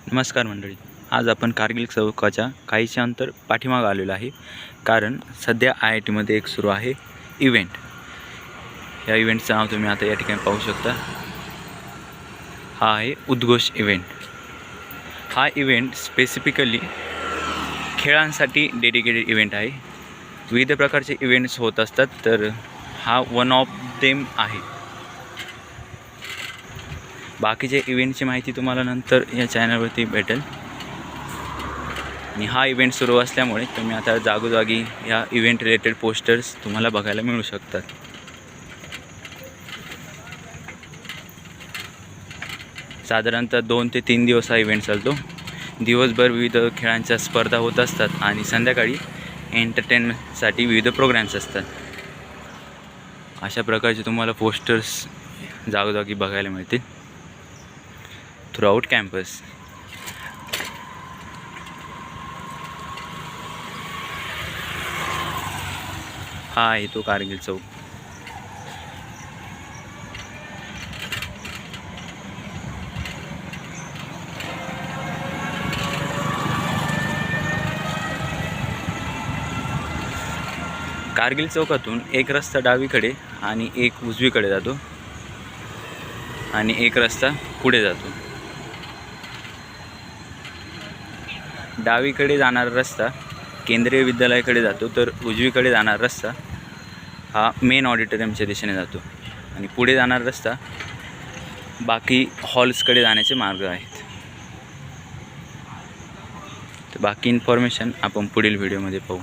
नमस्कार मंडळी, आज आपण कारगिल चौकाच्या काहीशे अंतर पाठीमागं आलेलो आहे. कारण सध्या IIT एक सुरू आहे इव्हेंट. या इव्हेंटचं नाव तुम्ही आता या ठिकाणी पाहू शकता. हा आहे उद्घोष इव्हेंट. हा इव्हेंट स्पेसिफिकली खेळांसाठी डेडिकेटेड इव्हेंट आहे. विविध प्रकारचे इव्हेंट्स होत असतात, तर हा वन ऑफ देम आहे. बाकीचे इव्हेंटची माहिती तुम्हाला नंतर या चॅनलवरती भेटेल. आणि हा इव्हेंट सुरू असल्यामुळे तुम्ही आता जागोजागी या इव्हेंट रिलेटेड पोस्टर्स तुम्हाला बघायला मिळू शकतात. साधारणतः 2 ते 3 दिवस हा इव्हेंट चालतो. दिवसभर विविध खेळांच्या स्पर्धा होत असतात आणि संध्याकाळी एंटरटेनमेंटसाठी विविध प्रोग्राम्स असतात. अशा प्रकारचे तुम्हाला पोस्टर्स जागोजागी बघायला मिळतील थ्रूआउट कॅम्पस. हा आहे तो कारगिल चौक. कारगिल चौकातून एक रस्ता डावीकडे आणि एक उजवीकडे जातो आणि एक रस्ता पुढे जातो. डावीकडे जाणारा रस्ता केंद्रीय विद्यालयाकडे जातो, तर उजवीकडे जाणारा रस्ता हा मेन ऑडिटोरियमच्या दिशेने जातो आणि पुढे जाणारा रस्ता बाकी हॉल्सकडे जाण्याचे मार्ग आहेत. तर बाकी इन्फॉर्मेशन आपण पुढील व्हिडिओमध्ये पाहू.